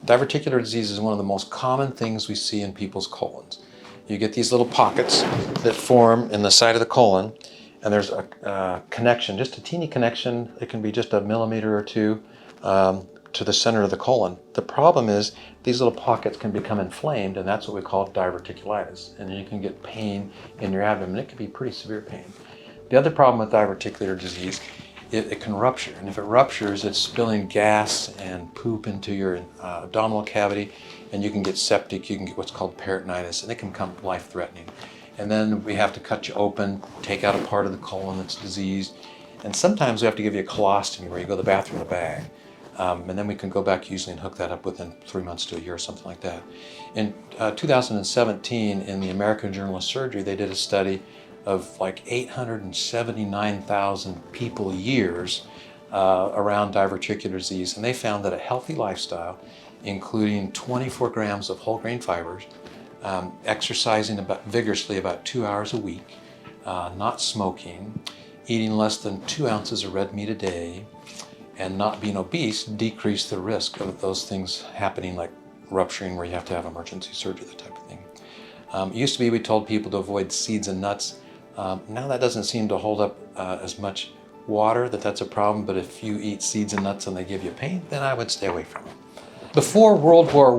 Diverticular disease is one of the most common things we see in people's colons. You get these little pockets that form in the side of the colon, and there's a connection, just a teeny connection. It can be just a millimeter or two to the center of the colon. The problem is these little pockets can become inflamed, and that's what we call diverticulitis. And you can get pain in your abdomen. It can be pretty severe pain. The other problem with diverticular disease, it can rupture. And if it ruptures, it's spilling gas and poop into your abdominal cavity, and you can get septic, you can get what's called peritonitis, and it can become life-threatening. And then we have to cut you open, take out a part of the colon that's diseased, and sometimes we have to give you a colostomy where you go to the bathroom in a bag. And then we can go back usually and hook that up within 3 months to a year or something like that. In 2017, in the American Journal of Surgery, they did a study of like 879,000 people years around diverticular disease, and they found that a healthy lifestyle, including 24 grams of whole grain fibers, exercising vigorously about 2 hours a week, not smoking, eating less than 2 ounces of red meat a day, and not being obese decreased the risk of those things happening, like rupturing where you have to have emergency surgery, that type of thing. It used to be we told people to avoid seeds and nuts. Now that doesn't seem to hold up as much water, that's a problem, but if you eat seeds and nuts and they give you pain, then I would stay away from them. Before World War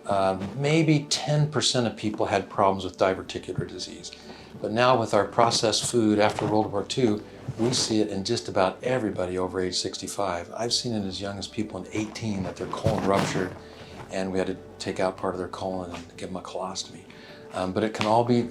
I, maybe 10% of people had problems with diverticular disease. But now with our processed food after World War II, we see it in just about everybody over age 65. I've seen it as young as people in 18 that their colon ruptured and we had to take out part of their colon and give them a colostomy. But it can all be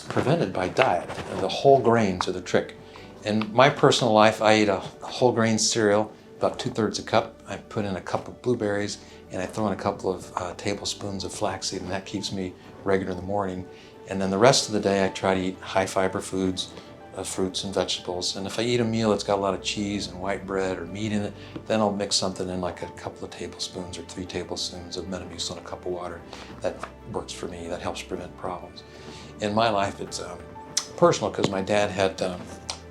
prevented by diet. The whole grains are the trick. In my personal life, I eat a whole grain cereal, about 2/3 a cup. I put in a cup of blueberries and I throw in a couple of tablespoons of flaxseed, and that keeps me regular in the morning. And then the rest of the day I try to eat high fiber foods, fruits and vegetables. And if I eat a meal that's got a lot of cheese and white bread or meat in it, then I'll mix something in, like a couple of tablespoons or 3 tablespoons of Metamucil in a cup of water. That works for me. That helps prevent problems. In my life, it's personal because my dad had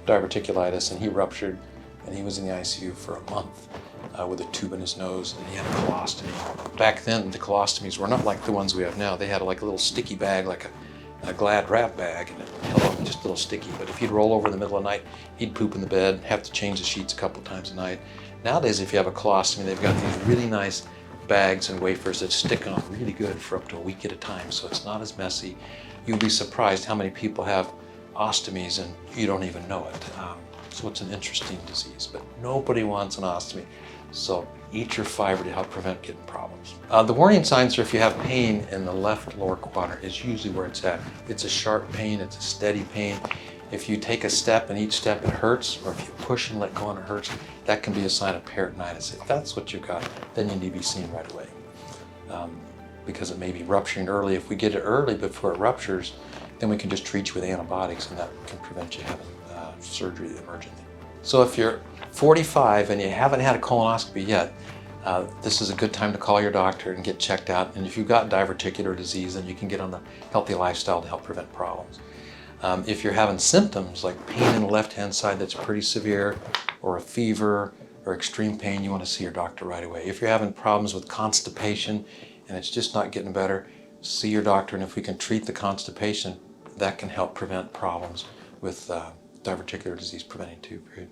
diverticulitis and he ruptured, and he was in the ICU for a month with a tube in his nose, and he had a colostomy. Back then, the colostomies were not like the ones we have now. They had like a little sticky bag, like a Glad wrap bag, and it held up just a little sticky. But if he'd roll over in the middle of the night, he'd poop in the bed, have to change the sheets a couple times a night. Nowadays, if you have a colostomy, they've got these really nice bags and wafers that stick on really good for up to a week at a time, so it's not as messy. You'll be surprised how many people have ostomies and you don't even know it. So it's an interesting disease, but nobody wants an ostomy. So eat your fiber to help prevent getting problems. The warning signs are if you have pain in the left lower quadrant is usually where it's at. It's a sharp pain, it's a steady pain. If you take a step and each step it hurts, or if you push and let go and it hurts, that can be a sign of peritonitis. If that's what you've got, then you need to be seen right away. Because it may be rupturing early. If we get it early before it ruptures, then we can just treat you with antibiotics, and that can prevent you having surgery emergently. So if you're 45 and you haven't had a colonoscopy yet, this is a good time to call your doctor and get checked out. And if you've got diverticular disease, then you can get on the healthy lifestyle to help prevent problems. If you're having symptoms like pain in the left-hand side that's pretty severe, or a fever, or extreme pain, you want to see your doctor right away. If you're having problems with constipation and it's just not getting better, see your doctor, and if we can treat the constipation, that can help prevent problems with diverticular disease preventing too, period.